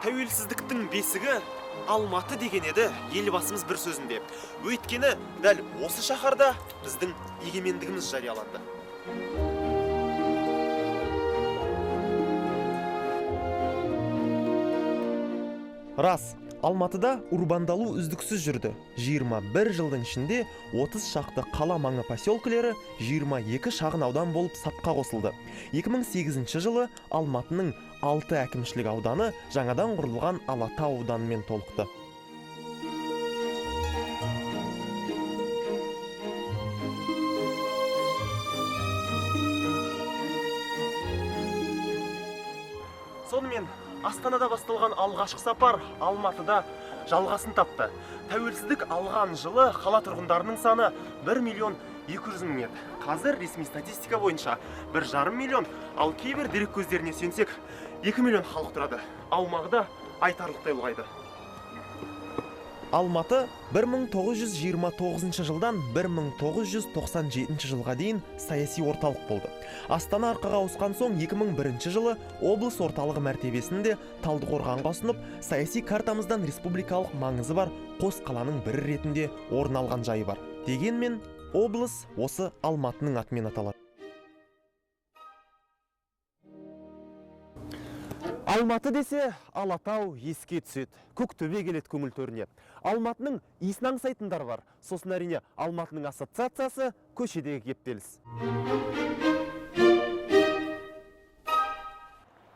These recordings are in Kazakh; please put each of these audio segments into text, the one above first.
Тәуелсіздіктің бесігі Алматы деген еді елбасымыз бір сөзінде. Өйткені дәл осы шаһарда біздің егемендігіміз жарияланды. Рас, Алматыда урбандалу үздіксіз жүрді. 21 жылдың ішінде 30 шақты қала маңы поселкілері 22 шағын аудан болып сапқа қосылды. 2008 жылы Алматының 6 әкімшілік ауданы жаңадан құрылған Алатау ауданымен толықты. Сонымен Астанада басталған алғашқы сапар Алматыда жалғасын тапты. Тәуелсіздік алған жылы қала тұрғындарының саны 1.200.000 еді. Қазір ресми статистика бойынша 1,5 миллион, ал кейбір дерек көздеріне сенсек 2 миллион халық тұрады. Аумағы да айтарлықтай ұлғайды. Алматы 1929 жылдан 1997 жылға дейін саяси орталық болды. Астана арқаға ауысқан соң 2001 жылы облыс орталығы мәртебесінде Талдықорғанға ұсынып, саяси картамыздан республикалық маңызы бар қос қаланың бірі ретінде орын алған жайы бар. Дегенмен, облыс осы Алматының атымен аталады. Алматы десе, Алатау еске түседі. Көктөбе келеді көңіл төріне. Алматының иісін аңсайтындар бар. Сосын әрине Алматының ассоциациясы көшедегі кептеліс.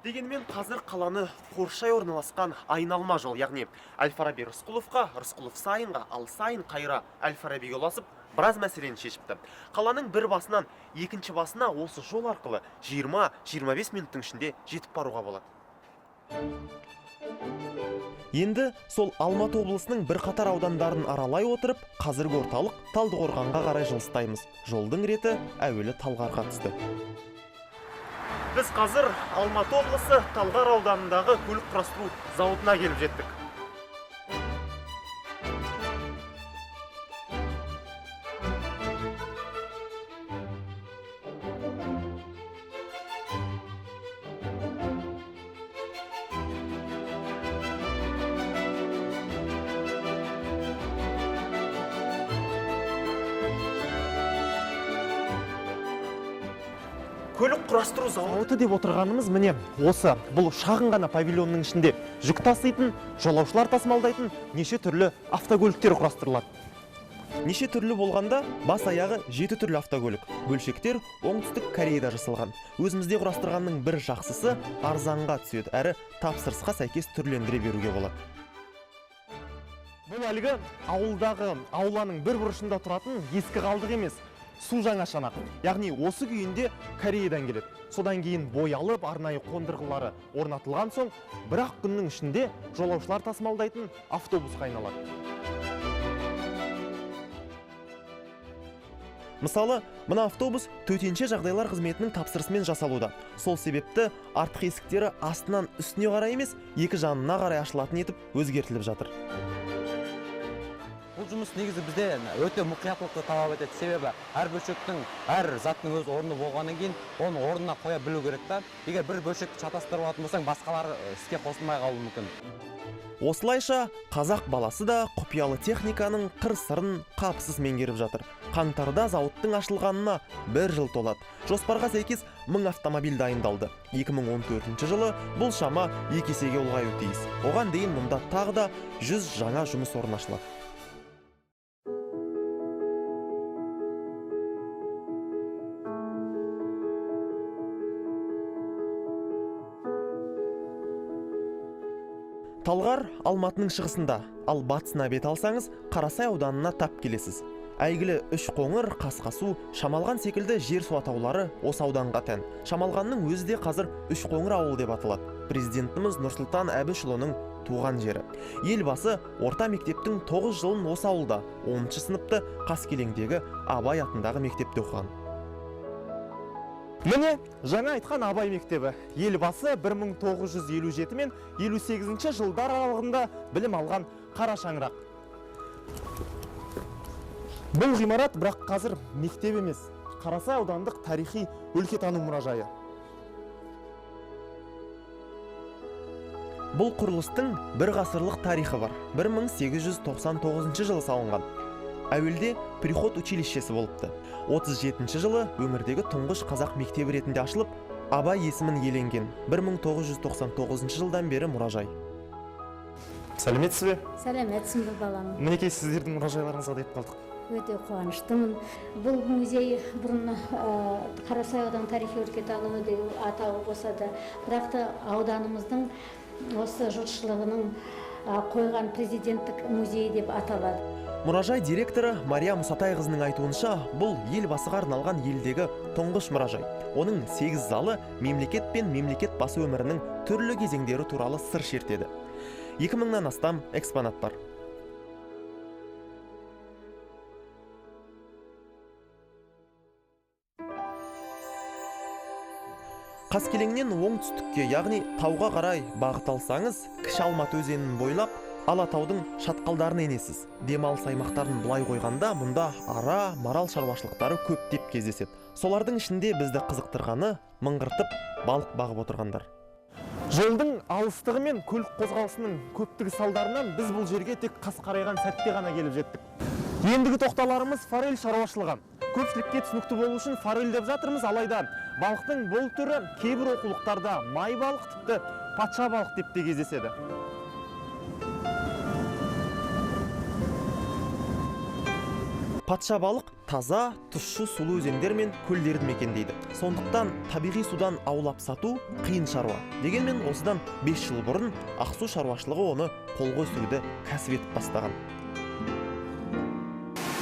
Дегенмен қазір қаланы қоршай орналасқан айналма жол, яғни Әл-Фараби Рысқұловқа, Рысқұлов Сайынға, ал Сайын Қайра Әл-Фарабиге ұласып, біраз мәселені шешіпті. Қаланың бір басынан екінші басына осы жол арқылы 20-25 минуттың ішінде жетіп баруға болады. Енді сол Алматы облысының бірқатар аудандарын аралай отырып, қазіргі орталық Талдықорғанға қарай жылыстаймыз. Жолдың реті әуелі Талғарға түсті. Біз қазір Алматы облысы Талғар ауданындағы көлік құрастыру зауытына келіп жеттік. Көлік құрастыру зауыты деп отырғанымыз міне осы. Бұл шағын ғана павильонның ішінде жүк таситын, жолаушылар тасымалдайтын неше түрлі автокөліктер құрастырылады. Неше түрлі болғанда бас аяғы 7 түрлі автокөлік. Бөлшектер оңтүстік Кореяда жасалған. Өзімізде құрастырғанның бір жақсысы арзанға түседі, әрі тапсырысқа сәйкес түрлендіре беруге болады. Бұл әлгі ауылдағы ауланың бір бұрышында тұратын ескі қалдық емес. Су жаңа шанақ, яғни осы күйінде Кореядан келеді. Содан кейін боялып, арнайы қондырғылары орнатылған соң, бір-ақ күннің ішінде жолаушылар тасымалдайтын автобусқа айналады. Мысалы, мына автобус төтенше жағдайлар қызметінің тапсырысымен жасалуда. Сол себепті артқы есіктері астынан үстіне қарай емес, екі жанына қарай ашылатын етіп өзгертіліп жатыр. Бұл жұмыс негізі бізде өте мұқияттылықты талап етеді. Себебі әр бөлшектің, әр заттың өз орны болғаннан кейін, оны орнына қоя білу керек та. Егер бір бөлшекті шатастырып алатын болсаң, басқалары іске қосылмай қалуы мүмкін. Осылайша қазақ баласы да құпиялы техниканың қыр-сырын қапысыз меңгеріп жатыр. Қаңтарда зауыттың ашылғанына 1 жыл толады. Жоспарға сәйкес 1000 автомобиль дайындалды. 2014 жылы бұл шама 2 есеге ұлғаюы тиіс. Оған дейін мұнда тағы да 100 жаңа жұмыс орны ашылады. Талғар Алматының шығысында, ал батысына бет алсаңыз, Қарасай ауданына тап келесіз. Әйгілі Үшқоңыр, Қасқасу, Шамалған секілді жер су атаулары осы ауданға тән. Шамалғанның өзі де қазір Үшқоңыр ауылы деп аталады. Президентіміз Нұрсұлтан Әбішұлының туған жері. Елбасы орта мектептің 9 жылын осы ауылда, 10 сыныпты Қаскелеңдегі Абай атындағы мектепте оқыған. Міне, жаңа айтқан Абай мектебі. Елбасы 1957 мен 58 жылдар аралығында білім алған қара шаңырақ. Бұл ғимарат бірақ қазір мектеп емес, Қарасай аудандық тарихи өлкетану мұражайы. Бұл құрылыстың бір ғасырлық тарихы бар. 1899 жылы салынған. Әуелде приход училищесі болыпты. 37 жылы өңірдегі тұңғыш қазақ мектебі ретінде ашылып, Абай есімін иеленген. 1999 жылдан бері мұражай. Сәлеметсіз бе? Сәлеметсің бе балам. Мінекей сіздердің мұражайларыңызға деп қалдық. Өте қуаныштымын. Бұл музей бұрын Қарасай ауданы тарихи өлкетану деп атауы болса да, бірақ та ауданымыздың осы жұртшылығының қойған президенттік музей деп аталады. Мұражай директоры Мария Мұсатайқызының айтуынша, бұл елбасыға арналған елдегі тұңғыш мұражай. Оның 8 залы мемлекет пен мемлекет басы өмірінің түрлі кезеңдері туралы сыр шертеді. 2000-нан астам экспонат бар. Қаскелеңнен оңтүстікке, яғни тауға қарай бағыт алсаңыз, Кіші Алматы өзенін бойлап, Алатаудың шатқалдарына енесіз. Демалыс аймақтарын былай қойғанда, мұнда ара, марал шаруашылықтары көптеп кездеседі. Солардың ішінде бізді қызықтырғаны мыңғыртып балық бағып отырғандар. Жолдың алыстығы мен көлік қозғалысының көптігі салдарынан біз бұл жерге тек қас қарайған сәтте ғана келіп жеттік. Ендігі тоқталарымыз форель шаруашылығы. Көпшілікке түсінікті болу үшін форель деп жатырмыз, алайда балықтың бұл түрі кейбір оқулықтарда май балық, тіпті патша балық деп те кездеседі. Патша балық таза, тұщы сулы өзендер мен көлдерді мекендейді. Сондықтан табиғи судан аулап сату қиын шаруа. Дегенмен осыдан 5 жыл бұрын Ақсу шаруашылығы оны қолға өсіруді кәсіп етіп бастаған.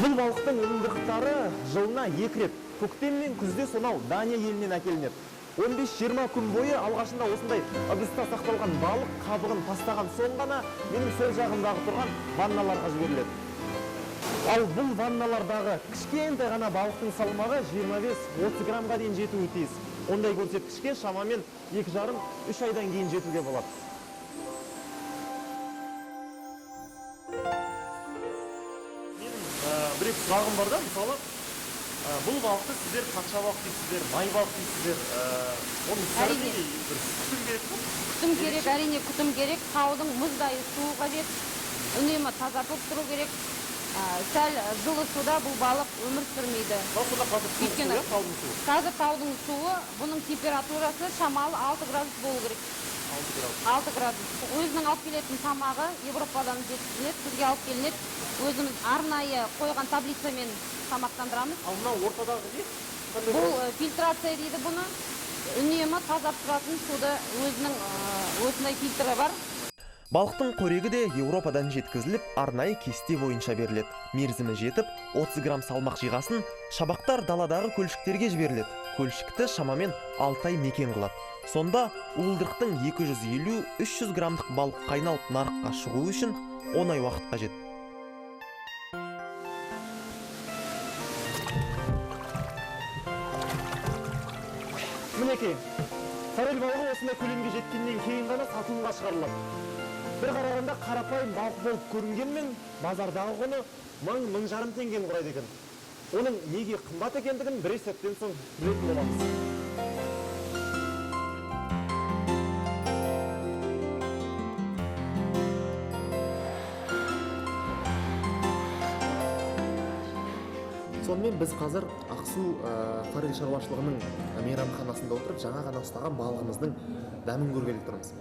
Бұл балықтың өнімділіктері жылына 2 рет, көктем мен күзде сонау Дания елінен әкелінеді. 15-20 күн бойы алғашында осындай ыдыста сақталған балық қабығын тастаған соң ғана менің сол жағымдағы тұрған ванналарға жіберіледі. Ал бұл ванналардағы кішкентай ғана балықтың салмағы 25-30 граммға дейін жетуі тиіс. Ондай көрсеткішке шамамен 2,5-3 айдан кейін жетуге болады. Менің бір сұрағым бар да, мысалы, бұл балықты сіздер патша балық дейсіздер, май балық дейсіздер, оның сәріне бір күтім керек пе? Күтім керек, әрине күтім керек. Таудың мұздай суы қажет, үнемі таза болып тұру керек. Сәл жылы суда бұл балық өмір сүрмейді. Қазір таудың суы, бұның температурасы шамалы 6 градус болу керек. 6 градус. Өзінің алып келетін тамағы Европадан жеткізіледі, бізге алып келінеді. Өзіміз арнайы қойған таблицамен тамақтандырамыз. Ал мынау ортадағы не? Бұл фильтрация дейді бұны. Үнемі таза тұратын суды өзінің осындай фильтрі бар. Балықтың қорегі де Еуропадан жеткізіліп, арнайы кесте бойынша беріледі. Мерзімі жетіп, 30 грамм салмақ жиғасын шабақтар даладағы көлшіктерге жіберіледі. Көлшікті шамамен 6 ай мекен қылады. Сонда уылдырықтың 250-300 граммдық балық қайналып нарыққа шығу үшін 10 ай уақыт қажет. Мінекей, форель балығы осындай көлемге жеткеннен кейін ғана сатылымға шығарылады. Бір қарағанда қарапайым балық болып көрінгенмен, базардағы құны 1000-1500 теңгені құрайды екен. Оның неге қымбат екендігін бірер сәттен соң білетін боламыз. Сонымен біз қазір Ақсу форель шаруашылығының мейрамханасында отырып, жаңа ғана ұстаған балығымыздың дәмін көргелі тұрмыз.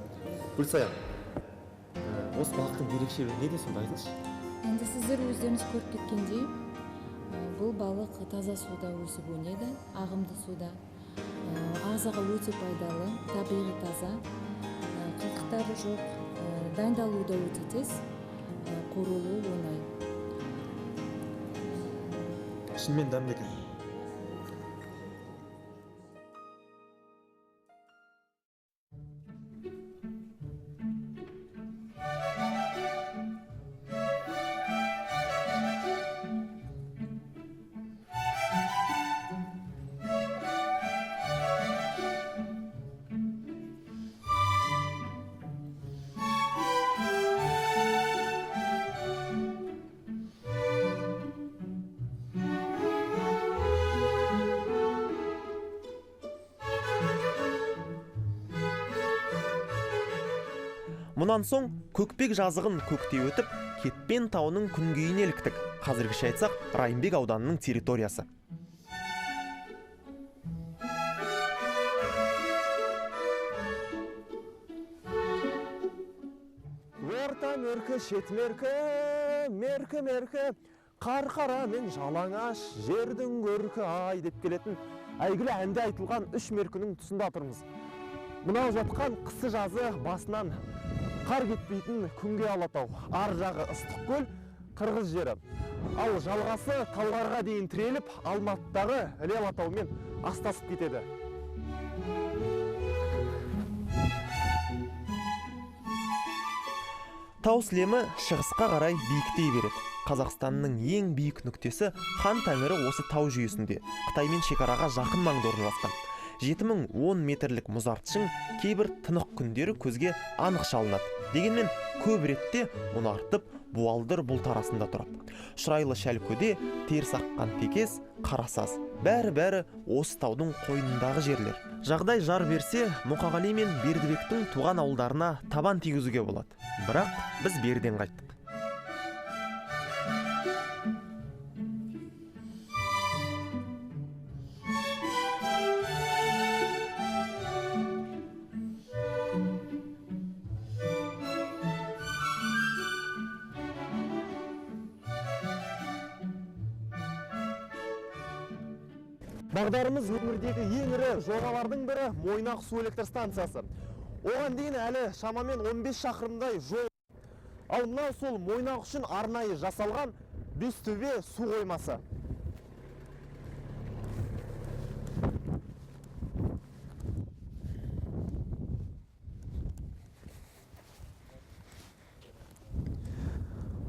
Гүлсая, осы балықтың ерекшелігі неде сонда айтыңызшы? Енді сіздер өздеріңіз көріп кеткендей, бұл балық таза суда өсіп өнеді, ағымды суда. Ағзаға өте пайдалы, табиғи таза, қылтықтары жоқ, дайындалуы да өте тез, қорылуы оңай. Шынымен дәмді екен. Онан соң Көкпек жазығын көктей өтіп, Кетпен тауының күнгейіне іліктік. Қазіргіше айтсақ, Райымбек ауданының территориясы. Орта меркі, шет меркі, қарқара мен жалаңаш, жердің көркі ай деп келетін әйгілі әнде айтылған үш меркінің тұсында тұрмыз. Мынау жатқан қысы жазы басынан қар кетпейтін күнге Алатау, ар жағы ыстық көл, қырғыз жері. Ал жалғасы Талғарға дейін тіреліп, Алматыдағы Іле Алатаумен астасып кетеді. Тау сілемі шығысқа қарай биіктей береді. Қазақстанның ең биік нүктесі Хан Тәңірі осы тау жүйесінде, Қытаймен шекараға жақын маңда орналасқан. 7010 метрлік мұзартшың кейбір тынық күндері көзге анық шалынады. Дегенмен көп ретте мұны артып, буалдыр бұлт арасында тұрады. Шырайлы шәлкөде, теріс аққан текес, қарасаз. Бәрі осы таудың қойнындағы жерлер. Жағдай жар берсе, Мұқағали мен Бердібектің туған ауылдарына табан тигізуге болады. Бірақ біз берден қайттық. Бағдарымыз өңірдегі ең ірі жобалардың бірі Мойнақ су электр станциясы. Оған дейін әлі шамамен 15 шақырымдай жол. Ал мынау сол Мойнақ үшін арнайы жасалған Бестөбе су қоймасы.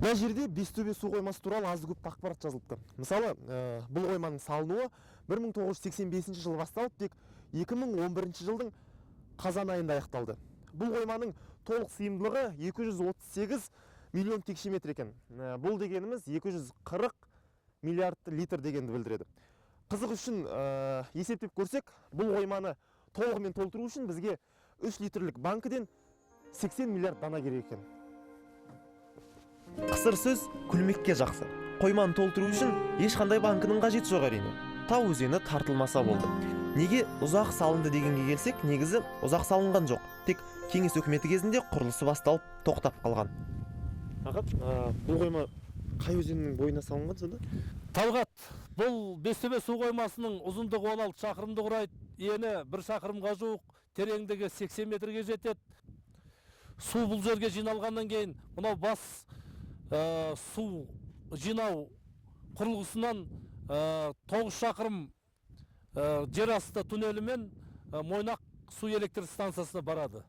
Мына жерде Бестөбе су қоймасы туралы аз көп ақпарат жазылыпты. Мысалы, бұл қойманың салынуы 1985 жылы басталып, тек 2011 жылдың қазан айында аяқталды. Бұл қойманың толық сыйымдылығы 238 миллион текше метр екен. Бұл дегеніміз 240 миллиард литр дегенді білдіреді. Қызық үшін есептеп көрсек, бұл қойманы толығымен толтыру үшін бізге 3 литрлік банкіден 80 миллиард дана керек екен. Қысыр сөз күлмекке жақсы. Қойманы толтыру үшін ешқандай банкының қажеті жоқ әрине. Тау өзені тартылмаса болды. Неге ұзақ салынды дегенге келсек, негізі ұзақ салынған жоқ. Тек кеңес өкіметі кезінде құрылысы басталып тоқтап қалған. Ағат, бұл қойма қай өзеннің бойына салынған сонда? Талғат, бұл Бестөбе су қоймасының ұзындығы 16 шақырымды құрайды. Ені 1 шақырымға жуық, тереңдігі 80 метрге жетеді. Су бұл жерге жиналғаннан кейін, мынау бас су жинау құрылғысынан 9 шақырым жер асты туннелімен Мойнақ су электр станциясына барады.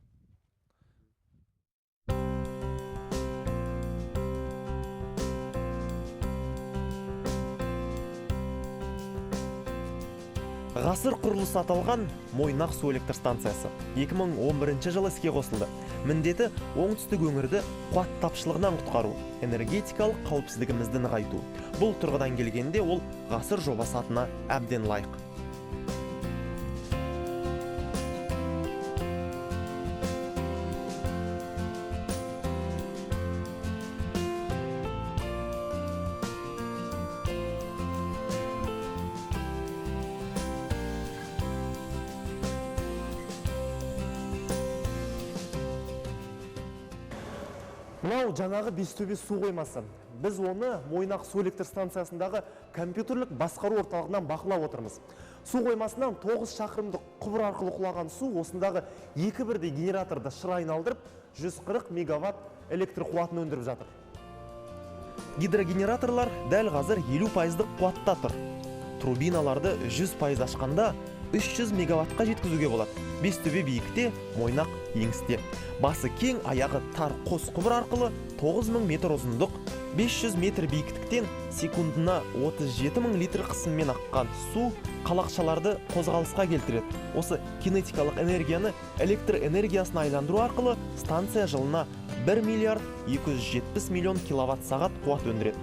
Ғасыр құрылысы аталған Мойнақ су электр станциясы 2011 жылы іске қосылды. Міндеті оңтүстік өңірді қуат тапшылығынан құтқару, энергетикалық қауіпсіздігімізді нығайту. Бұл тұрғыдан келгенде ол ғасыр жобасы атына әбден лайық. Мынау жаңағы Бестөбе су қоймасы. Біз оны Мойнақ су электр станциясындағы компьютерлік басқару орталығынан бақылап отырмыз. Су қоймасынан 9 шақырымдық құбыр арқылы құлаған су осындағы 2 бірдей генераторды шыр айналдырып, 140 мегаватт электр қуатын өндіріп жатыр. Гидрогенераторлар дәл қазір 50%-дық қуатта тұр. Турбиналарды 100% ашқанда 300 мегаваттқа жеткізуге болады. Бестөбе биікте, Мойнақ еңісте. Басы кең, аяғы тар қос құбыр арқылы 9000 метр ұзындық, 500 метр биіктіктен секундына 37.000 литр қысыммен аққан су қалақшаларды қозғалысқа келтіреді. Осы кинетикалық энергияны электр энергиясына айландыру арқылы станция жылына 1 миллиард 270 миллион киловатт сағат қуат өндіреді.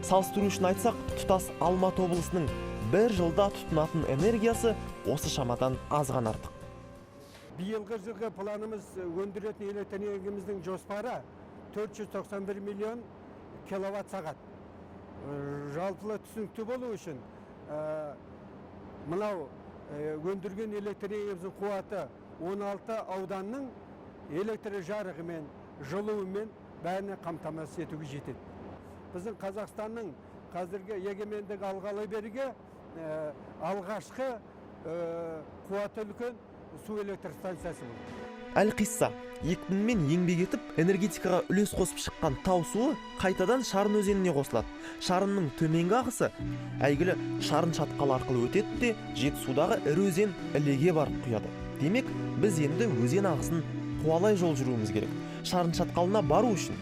Салыстыру үшін айтсақ, тұтас Алматы облысының бір жылда тұтынатын энергиясы осы шамадан аз ғана артық. Биылғы жылғы планымыз өндіретін электр энергиямыздың жоспары 491 миллион киловатт сағат. Жалпылы түсінікті болу үшін мынау өндірген электр энергиямыздың қуаты 16 ауданның электр жарығымен, жылуымен бәріне қамтамасыз етуге жетеді. Біздің Қазақстанның қазіргі егемендік алғалы беріге алғашқы қуаты үлкен су электр станциясы болды. Әлқисса 2000-мен еңбек етіп, энергетикаға үлес қосып шыққан тау суы қайтадан Шарын өзеніне қосылады. Шарынның төменгі ағысы әйгілі Шарын шатқалы арқылы өтеді де, Жетісудағы ірі өзен Ілеге барып құяды. Демек, біз енді өзен ағысын қуалай жол жүруіміз керек. Шарын шатқалына бару үшін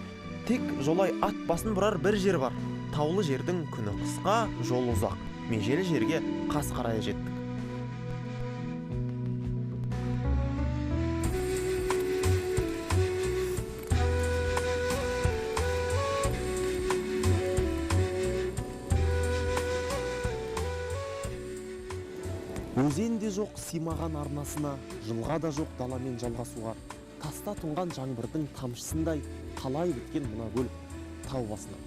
тек жолай ат басын бұрар бір жер бар. Таулы жердің күні қысқа, жол ұзақ. Межелі жерге қас қарая жеттік. Өзен де жоқ симаған арнасына, жылға да жоқ даламен жалғасуға, таста тұнған жаңбырдың тамшысындай қалай біткен мына көл тау басына.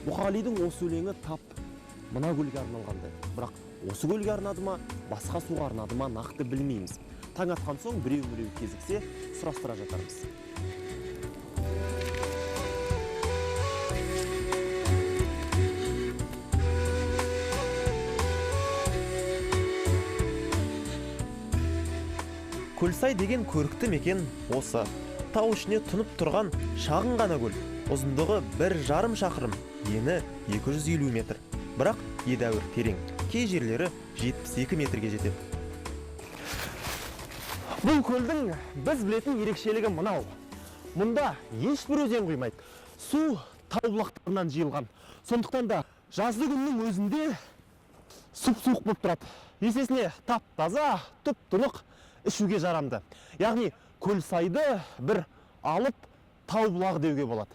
Мұқағалидың осы өлеңі тап мына көлге арналғандай. Бірақ осы көлге арнады ма, басқа суға арнады ма нақты білмейміз. Таң атқан соң біреу-міреу кезіксе сұрастыра жатармыз. Көлсай деген көрікті мекен осы. Тау ішіне тұнып тұрған шағын ғана көл. Ұзындығы 1,5 шақырым, ені 250 метр. Бірақ едәуір терең. Кей жерлері 72 метрге жетеді. Бұл көлдің біз білетін ерекшелігі мынау. Мұнда ешбір өзен құймайды. Су тау бұлақтарынан жиылған. Сондықтан да жазды күннің өзінде сұп-суық болып тұрады. Есесіне тап-таза, тұп-тұнық, ішуге жарамды. Яғни Көлсайды бір алып тау бұлағы деуге болады.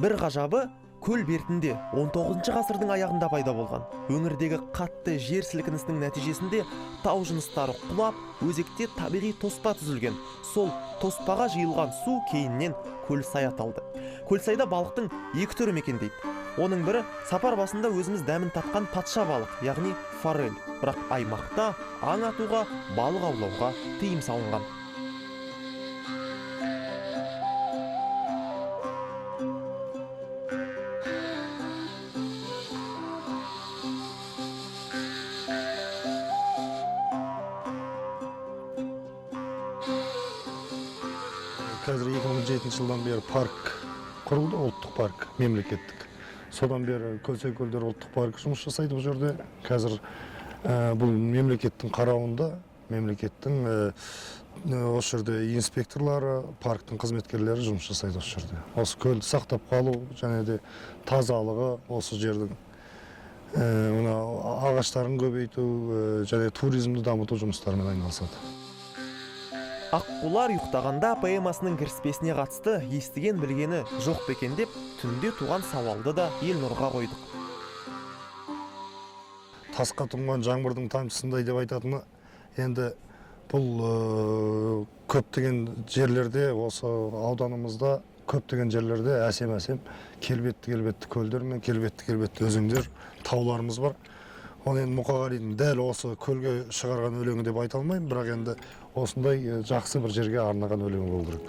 Бір ғажабы, көл бертінде 19 ғасырдың аяғында пайда болған. Өңірдегі қатты жер сілкінісінің нәтижесінде тау жыныстары құлап, өзекте табиғи тоспа түзілген. Сол тоспаға жиылған су кейіннен Көлсай аталды. Көлсайда балықтың екі түрі мекендейді. Оның бірі сапар басында өзіміз дәмін татқан патша балық, яғни форель. Бірақ аймақта аң атуға, балық аулауға тыйым салынған. Қазір 2007 жылдан бері парк құрылды, ұлттық парк, мемлекеттік. Содан бері Көлсай көлдері ұлттық паркі жұмыс жасайды бұл жерде. Қазір бұл мемлекеттің қарауында, мемлекеттің осы жерде инспекторлары, парктың қызметкерлері жұмыс жасайды осы жерде. Осы көлді сақтап қалу, және де тазалығы осы жердің ағаштарын көбейту, және туризмді дамыту жұмыстарымен айналысады. Аққулар ұйықтағанда поэмасының кіріспесіне қатысты естіген білгені жоқ бекен деп, түнде туған сауалды да ел нұрға қойдық. Тасқа тұнған жаңбырдың тамшысындай деп айтатыны, енді бұл көптеген жерлерде, осы ауданымызда көптеген жерлерде әсем-әсем келбетті көлдер мен келбетті өзендер, тауларымыз бар. Ол енді Мұқағалидың дәл осы көлге шығарған өлеңі деп айта алмаймын, бірақ енді осындай жақсы бір жерге арнаған өлеңі болу керек.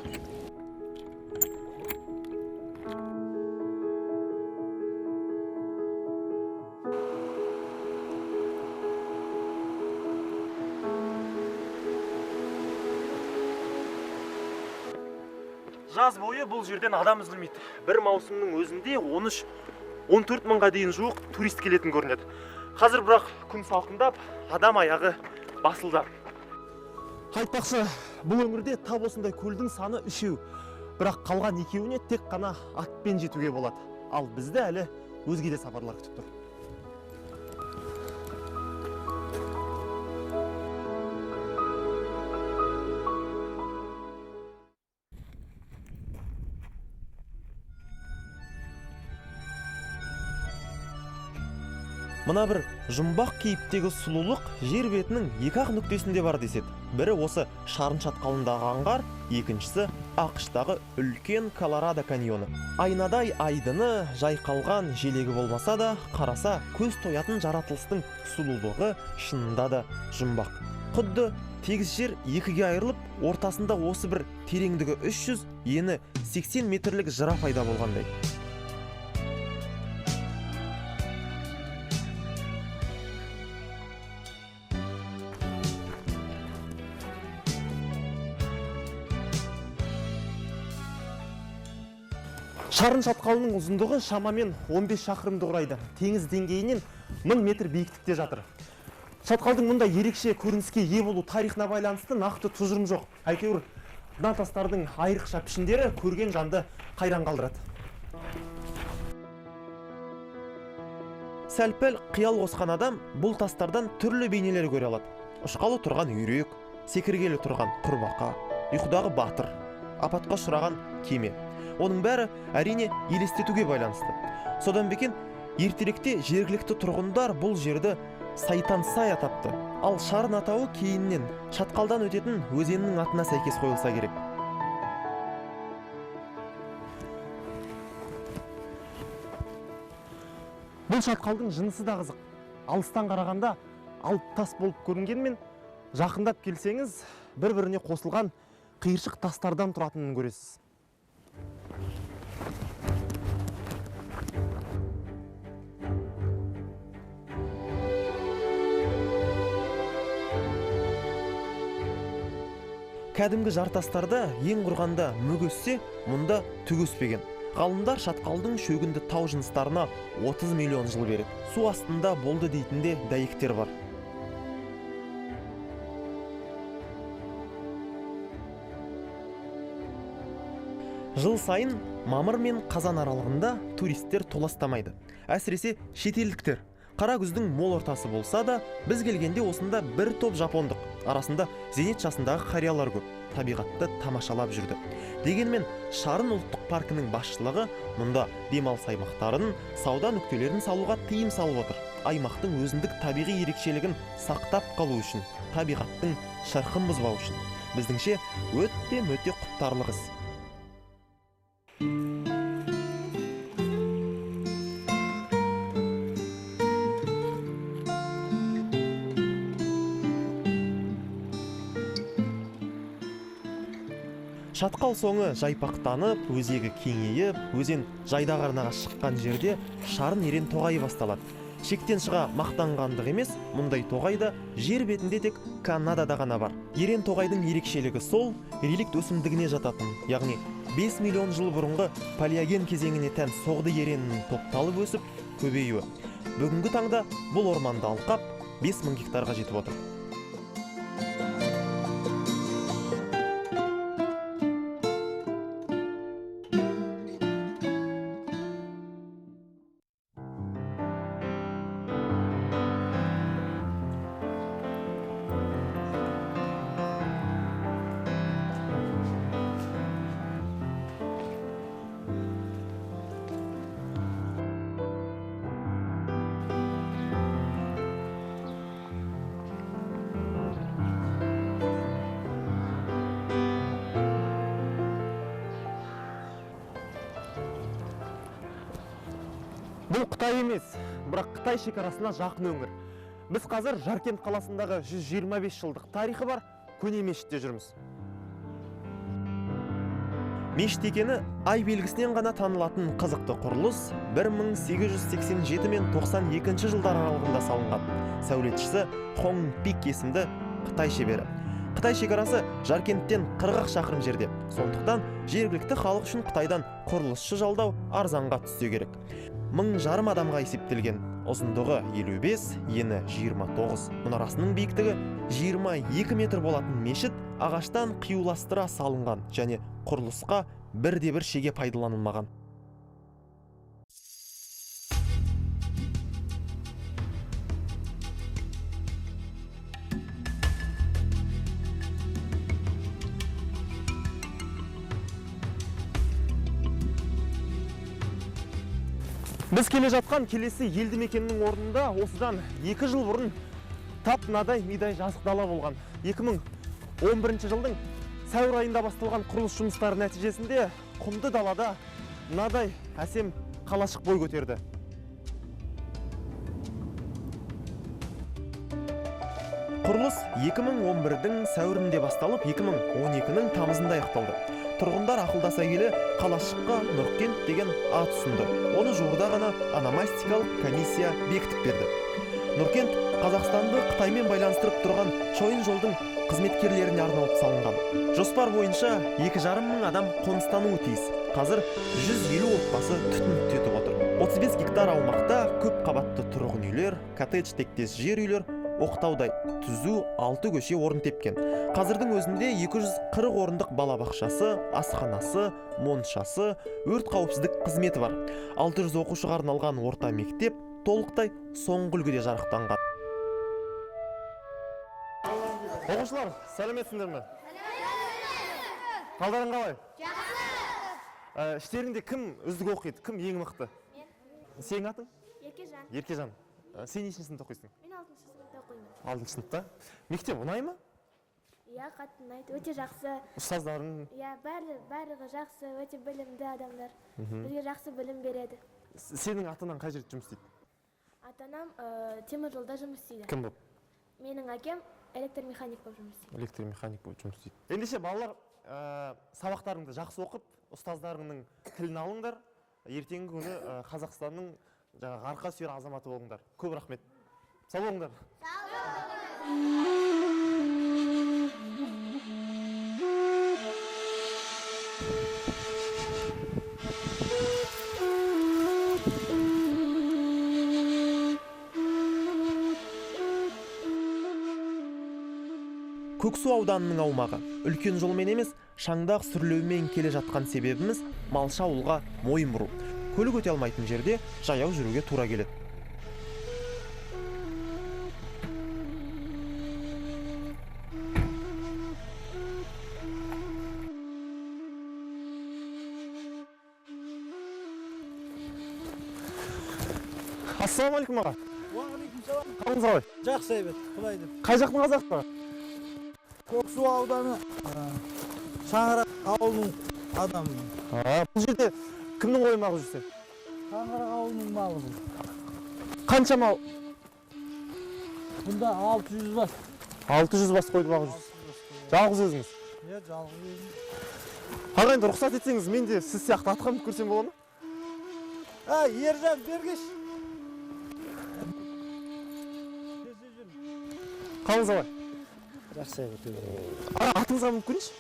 Жаз бойы бұл жерден адам үзілмейді. Бір маусымның өзінде 13-14 мыңға дейін жуық турист келетін көрінеді. Қазір бірақ күн салқындап, адам аяғы басылды. Айтпақшы, бұл өңірде тап осындай көлдің саны 3. Бірақ қалған 2-іне тек қана атпен жетуге болады. Ал бізді әлі өзге де сапарлар күтіп тұр. Мына бір жұмбақ кейіптегі сұлулық жер бетінің екі-ақ нүктесінде бар деседі. Бірі осы шарын шатқалындағы аңғар, екіншісі ақштағы үлкен Колорадо каньоны. Айнадай айдыны, жайқалған желегі болмаса да, қараса көз тоятын жаратылыстың сұлулығы шынында да жұмбақ. Құдды тегіс жер екіге айырылып, ортасында осы бір тереңдігі 300, ені 80 метрлік жыра пайда болғандай. Шарын шатқалының ұзындығы шамамен 15 шақырымды құрайды. Теңіз деңгейінен 1000 метр биіктікте жатыр. Шатқалдың мұндай ерекше көрініске ие болу тарихына байланысты нақты тұжырым жоқ. Әйтеуір, мына тастардың айрықша пішіндері көрген жанды қайран қалдырады. Сәл-пәл қиял қосқан адам бұл тастардан түрлі бейнелер көре алады. Ұшқалы тұрған үйрек, секіргелі тұрған құрбақа, ұйқыдағы батыр, апатқа ұшыраған кеме. Оның бәрі әрине елестетуге байланысты. Содан бекен ертеректе жергілікті тұрғындар бұл жерді Сайтансай атапты. Ал шарын атауы кейіннен шатқалдан өтетін өзеннің атына сәйкес қойылса керек. Бұл шатқалдың жынысы да қызық. Алыстан қарағанда алып тас болып көрінгенмен, жақындап келсеңіз, бір-біріне қосылған қиыршық тастардан тұратынын көресіз. Кәдімгі жартастарда ең құрғанда мүк өссе, мұнда түк өспеген. Ғалымдар шатқалдың шөгінді тау жыныстарына 30 миллион жыл береді. Су астында болды дейтінде дәйектер бар. Жыл сайын мамыр мен қазан аралығында туристер толастамайды. Әсіресе шетелдіктер. Қара күздің мол ортасы болса да, біз келгенде осында бір топ жапондық. Арасында зейнет жасындағы қариялар көп. Табиғатты тамашалап жүрді. Дегенмен Шарын ұлттық паркінің басшылығы мұнда демалыс аймақтарын, сауда нүктелерін салуға тыйым салып отыр. Аймақтың өзіндік табиғи ерекшелігін сақтап қалу үшін, табиғаттың шырқын бұзбау үшін. Біздіңше өте құптарлық іс. Шатқал соңы жайпақтанып, өзегі кеңейіп, өзен жайдақ арнаға шыққан жерде шарын ерен тоғайы басталады. Шектен шыға мақтанғандық емес, мұндай тоғай да жер бетінде тек Канадада ғана бар. Ерен тоғайдың ерекшелігі сол, реликт өсімдігіне жататын, яғни 5 миллион жыл бұрынғы палеоген кезеңіне тән соғды еренінің топталып өсіп, көбеюі. Бүгінгі таңда бұл орманды алқап 5000 гектарға жетіп отыр. Бұл Қытай емес, бірақ Қытай шекарасына жақын өңір. Біз қазір Жаркент қаласындағы 125 жылдық тарихы бар көне мешітте жүрміз. Мешіт екені ай белгісінен ғана танылатын қызықты құрылыс 1887 мен 92 жылдар аралығында салынған. Сәулетшісі Хон Пик есімді Қытай шебері. Қытай шекарасы Жаркенттен 40 шақырым жерде. Сондықтан жергілікті халық үшін Қытайдан құрылысшы жалдау арзанға түссе керек. 1000 адамға есептелген. Ұзындығы 55, ені 29. Мұнарасының биіктігі 22 метр болатын мешіт ағаштан қиюластыра салынған және құрылысқа бірде-бір шеге пайдаланылмаған. Біз келе жатқан келесі елді мекеннің орнында осыдан 2 жыл бұрын тап мынадай мидай жазық дала болған. 2011 жылдың сәуір айында басталған құрылыс жұмыстары нәтижесінде құмды далада мынадай әсем қалашық бой көтерді. Құрылыс 2011-дің сәуірінде басталып, 2012-ның тамызында аяқталды. Тұрғындар ақылдаса келе қалашыққа Нұркент деген ат ұсынды. Оны жуырда ғана ономастикалық комиссия бекітіп берді. Нұркент Қазақстанды Қытаймен байланыстырып тұрған шойын жолдың қызметкерлеріне арналып салынған. Жоспар бойынша 2,5 мың адам қоныстануы тиіс. Қазір 150 отбасы түтін түтетіп отыр. 35 гектар аумақта көп қабатты тұрғын үйлер, коттедж тектес жер үйлер, Оқтаудай түзу 6 көше орын тепкен. Қазірдің өзінде 240 орындық балабақшасы, асханасы, моншасы, өрт қауіпсіздік қызметі бар. 600 оқушыға арналған орта мектеп толықтай соңғы үлгіде жарықтанған. Оқушылар, сәлеметсіңдер ме? Қалдарың қалай? Жақсы. Іштеріңде кім үздік оқиды, кім ең мықты? Мен. Сенің атың? Еркежан. Еркежан. Сен нешінші сыныпта оқисың? Мен 6-шы сыныпта оқимын. 6-шы сыныпта? Мектеп ұнай ма? Иә, қатты ұнайды. Өте жақсы. Ұстаздарың? Иә, барлығы жақсы, өте білімді адамдар. Бізге жақсы білім береді. Сенің ата-анаң қай жерде жұмыс істейді? Ата-анам темір жолда жұмыс істейді. Кім болып? Менің әкем электромеханик болып жұмыс істейді. Электромеханик болып жұмыс істейді. Ендеше балалар, сабақтарыңды жақсы оқып, ұстаздарыңның тілін алыңдар. Ертеңгі күні Қазақстанның арқа сүйер азаматы болыңдар. Көп рахмет. Сау болыңдар. Көксу ауданының аумағы үлкен жолмен емес, шаңдақ сүрлеумен келе жатқан себебіміз малша ауылға мойын бұру. Көлік өте алмайтын жерде жаяу жүруге тура келеді. Ассалаумағалейкум аға. Уағалейкумсалам. Қалыңыз қалай? Жақсы бет, құдайды. Қай жақтың қазақ па? Көксу ауданы Шаңырақ ауылының адамы. Бұл жерде кімнің оймағы жүрсе? Шаңырақ ауылының малы бұл. Қанша мал? Бұнда 600 бас. 600 бас қойды бағы жүрсіз. Жалғыз өзіңіз? Иә, жалғыз өзім. Ағайынды рұқсат етсеңіз, мен де сіз сияқты атқа мініп көрсем бола ма? Ержан, бергеш. Қалыңыз қалай? Жақсы бет. Атыңызға мініп көрейінші?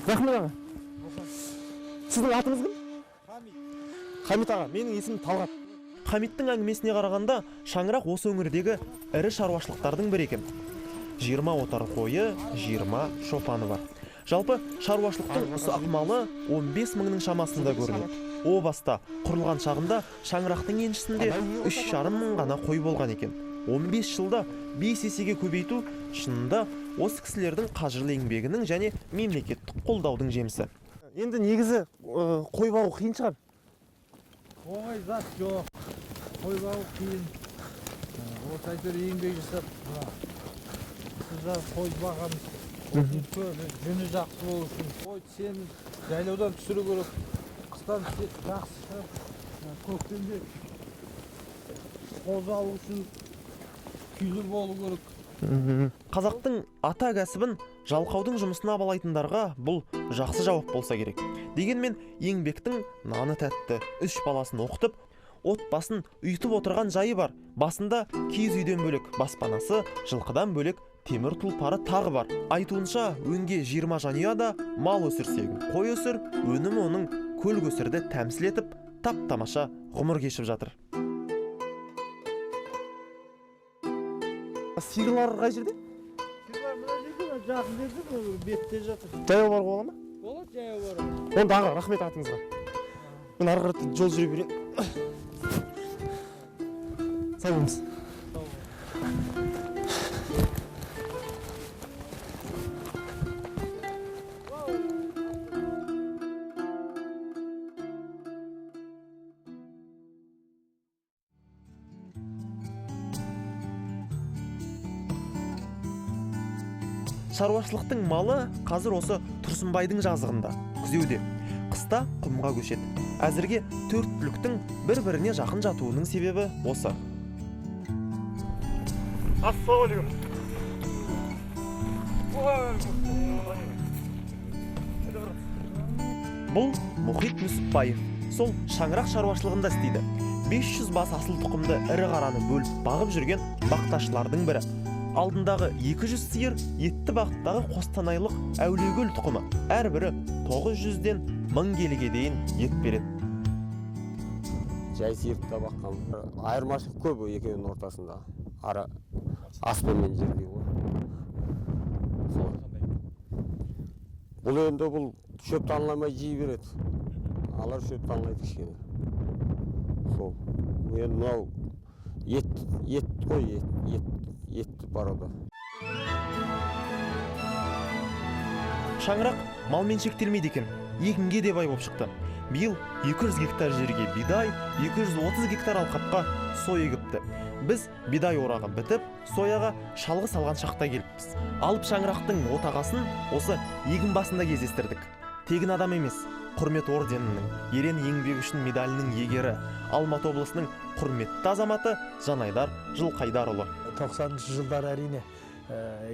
Рахмет аға. Сіздің атыңыз кім? Хамид. Хамид аға, менің есімім Талғат. Хамидтің әңгімесіне қарағанда, Шаңырақ осы өңірдегі ірі шаруашылықтардың бірі екен. 20 отар қойы, 20 шопаны бар. Жалпы шаруашылықтың ұсақ малы 15 мыңның шамасында көрінеді. О баста құрылған шағында Шаңырақтың еншісінде 3,5 мың ғана қой болған екен. 15 жылда 5 есеге көбейту шынында осы кісілердің қажырлы еңбегінің және мемлекеттік қолдаудың жемісі. Енді негізі қой бағу қиын шығар? Оңай зат жоқ. Қой бағу қиын. Осы әйтеуір еңбек жасап, қой бағамыз. Жүні жақсы болу үшін қой сені жайлаудан түсіру керек. Қыстан жақсы шығып, көктемде қозы алу үшін күйлі болу керек. Қазақтың ата кәсібін жалқаудың жұмысына балайтындарға бұл жақсы жауап болса керек. Дегенмен еңбектің наны тәтті, 3 баласын оқытып, отбасын үйтіп отырған жайы бар. Басында киіз үйден бөлек баспанасы, жылқыдан бөлек темір тұлпары тағы бар. Айтуынша өңге 20 жанұяда мал өсірсең қой өсір, өнім оның көл көсірді тәмсіл етіп, тап-тамаша ғұмыр кешіп жатыр. Сиырлар қай жерде? Сиырлар мына жерде, жақын жерде, бетте жатыр. Жаяу баруға бола ма? Болады, жаяу баруға. Онда аға, рахмет атыңызға. Мен ары қарата жол жүре берейін. Сау болыңыз. шаруашылықтың малы қазір осы Тұрсынбайдың жазығында күзеуде. Қыста құмға көшеді. Әзірге 4 түліктің бір-біріне жақын жатуының себебі осы. Ассалаумағалейкум. Бұл Мұхит Мүсіпбаев. Сол шаңырақ шаруашылығында істейді. 500 бас асыл тұқымды ірі қараны бөліп бағып жүрген бақташылардың бірі. Алдындағы 200 сиыр етті бақтағы қостанайлық әулиегөл тұқымы. Әрбірі 900-ден 1000 келіге дейін ет береді. Жай сиырды баққан. Айырмашылық көп екеуінің ортасында. Ара аспан мен жердей ғой. Бұл енді бұл шөп танламай жей береді. Алар шөп танлайды кішкене. Сол. Енді мынау ет қой, етті барады. Шаңырақ малмен шектелмейді екен. Егінге де бай болып шықты. Биыл 200 гектар жерге бидай, 230 гектар алқапқа сой егіпті. Біз бидай орағы бітіп, сояға шалғы салған шақта келіппіз. Алып Шаңырақтың отағасын осы егін басында кездестірдік. Тегін адам емес, құрмет орденінің, ерен еңбегі үшін медалінің егері, Алматы облысының құрметті азаматы Жанайдар Жылқайдарұлы. 90-шы жылдар әрине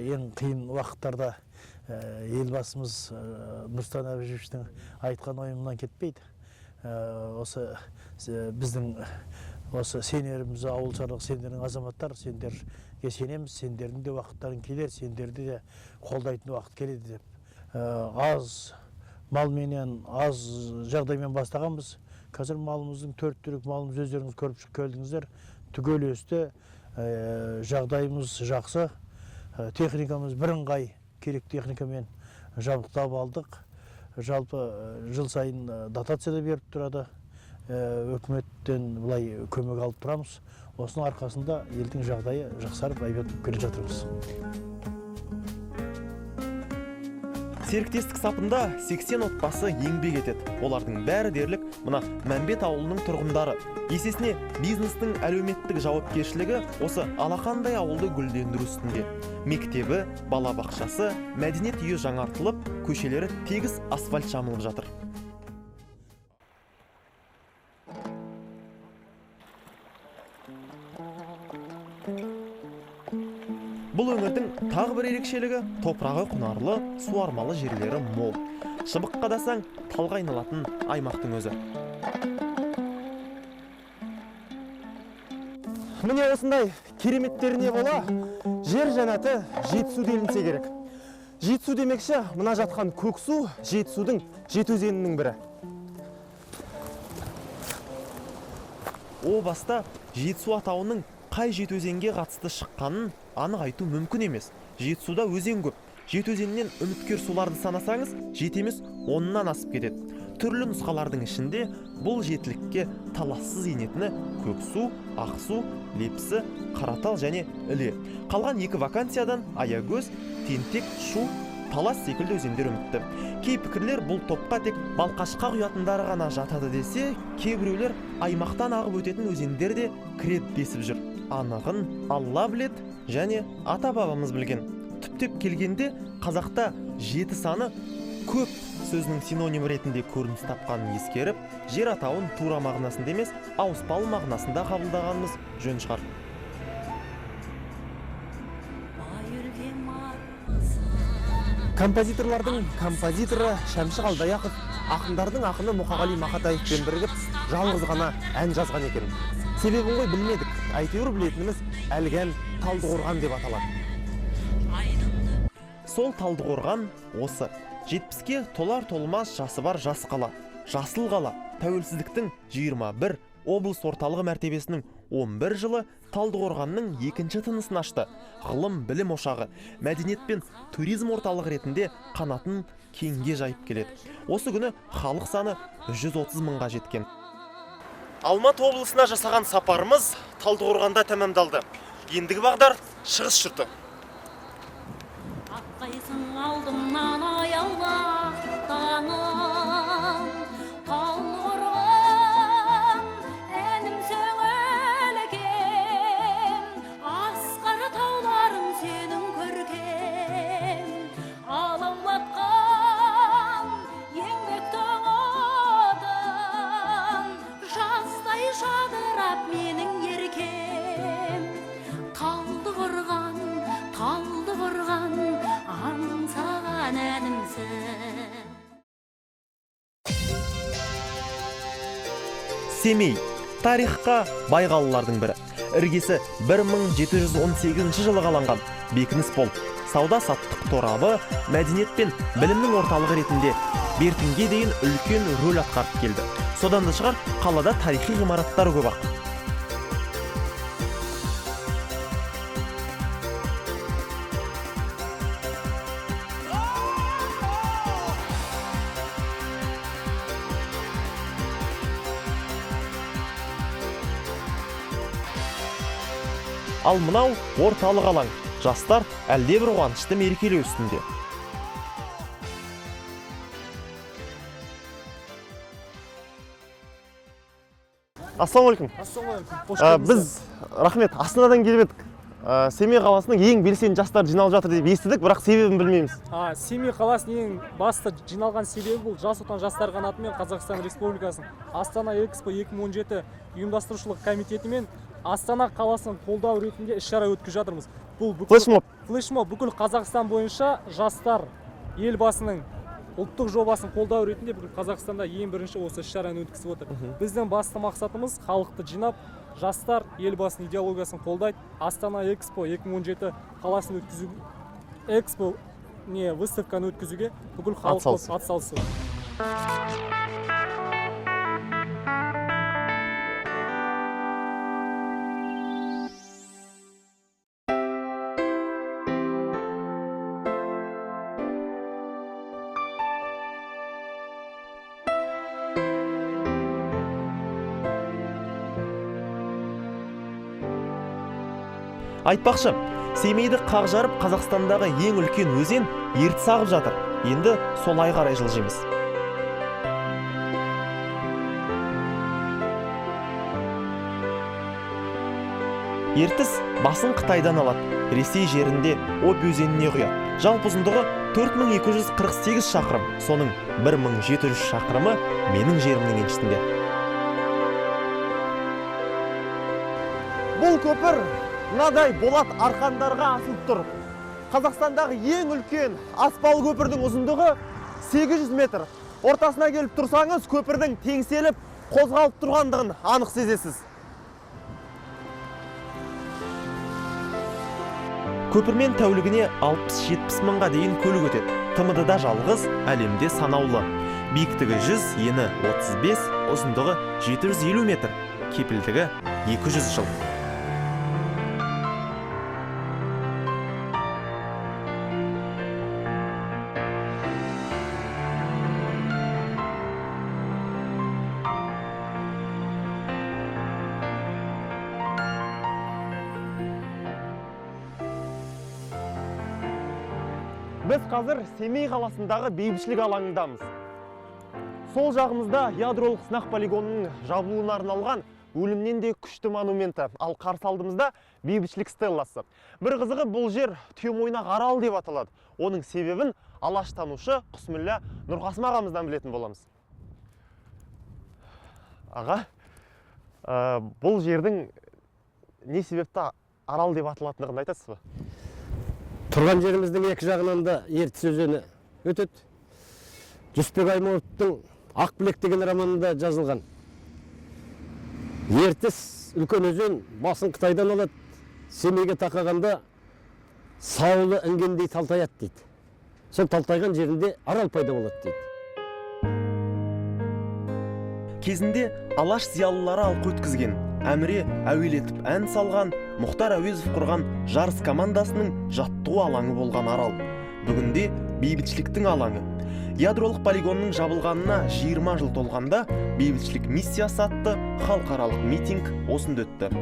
ең қиын уақыттарда елбасымыз Нұрсұлтан Әбішевичтің айтқан ойынан кетпейді. Осы біздің осы сенеріміз, ауыл шаруашылық сендердің азаматтар, сендерге сенеміз, сендердің де уақыттарың келер, сендерді де қолдайтын уақыт келеді деп. Аз малменен, аз жағдаймен бастағанбыз. Қазір малымыздың 4 түлік малымыз өздеріңіз көріп келдіңіздер. Түгел өсті, жағдайымыз жақсы, техникамыз бірыңғай керек техникамен жабдықтап алдық. Жалпы жыл сайын дотация да беріп тұрады. Өкіметтен бұлай көмек алып тұрамыз. Осының арқасында елдің жағдайы жақсарып айбат келе жатырмыз. Серіктестік сапында 80 отбасы еңбек етеді. Олардың бәрі дерлік мына Мәмбет ауылының тұрғындары. Есесіне бизнестің әлеуметтік жауапкершілігі осы алақандай ауылды гүлдендіру үстінде. Мектебі, балабақшасы, мәдениет үйі жаңартылып, көшелері тегіс асфальт жамылып жатыр. Бұл өңірдің тағы бір ерекшелігі топырағы құнарлы, суармалы жерлері мол. Шыбыққа қадасаң, талға айналатын аймақтың өзі. Міне осындай кереметтеріне бола жер жанаты Жетісу делінсе керек. Жетісу демекші, мына жатқан Көксу Жетісудың жеті өзенінің бірі. О баста Жетісу атауының қай жеті өзенге қатысты шыққанын анық айту мүмкін емес. Жетісуда өзен көп. Жеті өзеннен үміткер суларды санасаңыз, жетеміз 10-нан асып кетеді. Түрлі нұсқалардың ішінде бұл жетілікке талассыз енетіні Көксу, Ақсу, Лепсі, Қаратал және Іле. Қалған 2 вакансиядан Аягөз, Тентек, Шу, Талас секілді өзендер үмітті. Кей пікірлер бұл топқа тек Балқашқа құятындары ғана жатады десе, кейбіреулер аймақтан ағып өтетін өзендер де кіреді десіп жүр. Анығын Алла білет және ата-бабамыз білген. Түптеп келгенде қазақта жеті саны көп сөзінің синоним ретінде көрініс тапқанын ескеріп, жер атауын тура мағынасында емес, ауыспалы мағынасында қабылдағанымыз жөн шығар. Композиторлардың композиторы Шәмші Қалдаяқов, ақындардың ақыны Мұқағали Мақатаевпен бірігіп, жалғыз ғана ән жазған екен. Себебін ғой білмедік, әйтеуір білетініміз әлгі ән Талдықорған деп аталады. Сол Талдықорған осы. 70-ке толар-толмас жасы бар жас қала. Жасыл қала, тәуелсіздіктің 21, облыс орталығы мәртебесінің 11 жылы Талдықорғанның екінші тынысын ашты. Ғылым, білім ошағы, мәдениет пен туризм орталығы ретінде қанатын кеңге жайып келеді. Осы күні халық саны 130 мыңға жеткен. Алматы облысына жасаған сапарымыз Талдықорғанда тәмамдалды. Ендігі бағдар шығыс жұрты. Аққайсың алдымнан аялап таңым, Талдықорған әнім сөңілген, асқар тауларың сенің көрген, жайлап менің еркем, талды құрған аңсаған әнімсің. Семей тарихқа бай қалалардың бірі. Іргесі 1718 жылы қаланған бекініс болып, сауда-саттық торабы, мәдениет пен білімнің орталығы ретінде бертінге дейін үлкен рөл атқарып келді. Содан да шығар қалада тарихи ғимараттар көп ақ. Ал мынау орталық алаң. Жастар әлде бір қуанышты мерекелеу үстінде. Ассалаумалейкум. Біз рахмет Астанадан келіп едік. Семей қаласының ең белсенді жастар жиналып жатыр деп естідік, бірақ себебін білмейміз. Семей қаласының ең басты жиналған себебі бұл Жас отан жастар қанаты мен Қазақстан Республикасының Астана Экспо 2017 ұйымдастырушылық комитеті мен Астана қаласының қолдау ретінде іс-шара өткізіп жатырмыз. Бұл флешмоб бүкіл Қазақстан бойынша жастар елбасының ұлттық жобасын қолдау ретінде бүкіл Қазақстанда ең бірінші осы іс-шараны өткізіп отыр. Біздің басты мақсатымыз халықты жинап, жастар елбасының идеологиясын қолдайды. Астана Экспо 2017 қаласын өткізу, выставканы өткізуге бүкіл халық атсалысу. Айтпақшы, Семейді қақ жарып Қазақстандағы ең үлкен өзен Ертіс ағып жатыр. Енді солай қарай жылжимыз. Ертіс басын Қытайдан алады. Ресей жерінде Обь өзеніне құяды. Жалпы ұзындығы 4248 шақырым. Соның 1700 шақырымы менің жерімнің еншісінде. Бұл көпір мынадай болат арқандарға асылып тұр. Қазақстандағы ең үлкен аспалы көпірдің ұзындығы 800 метр. Ортасына келіп тұрсаңыз, көпірдің теңселіп, қозғалып тұрғандығын анық сезесіз. Көпірмен тәулігіне 60-70 мыңға дейін көлік өтеді. ТМД-да жалғыз, әлемде санаулы. Биіктігі 100, ені 35, ұзындығы 750 метр. Кепілдігі 200 жыл. Біз қазір Семей қаласындағы бейбітшілік алаңындамыз. Сол жағымызда ядролық сынақ полигонының жабылуына арналған өлімнен де күшті монументі, ал қарсы алдымызда бейбітшілік стелласы. Бір қызығы, бұл жер Түйемойнақ арал деп аталады. Оның себебін алаштанушы Құсміллә Нұрқасым ағамыздан білетін боламыз. Аға, бұл жердің не себепті арал деп аталатындығын айтасыз ба? Тұрған жеріміздің екі жағынан да Ертіс өзені өтеді. Жүсіпбек Аймауытовтың Ақбілек деген романында жазылған. Ертіс үлкен өзен, басын Қытайдан алады, Семейге тақағанда саулы інгендей талтаяды дейді. Сол талтайған жерінде арал пайда болады дейді. Кезінде алаш зиялылары алқа өткізген, Әміре әуелетіп ән салған, Мұхтар Әуезов құрған жарыс командасының жаттығу алаңы болған арал. Бүгінде бейбітшіліктің алаңы. Ядролық полигонның жабылғанына 20 жыл толғанда бейбітшілік миссиясы атты халықаралық митинг осында өтті.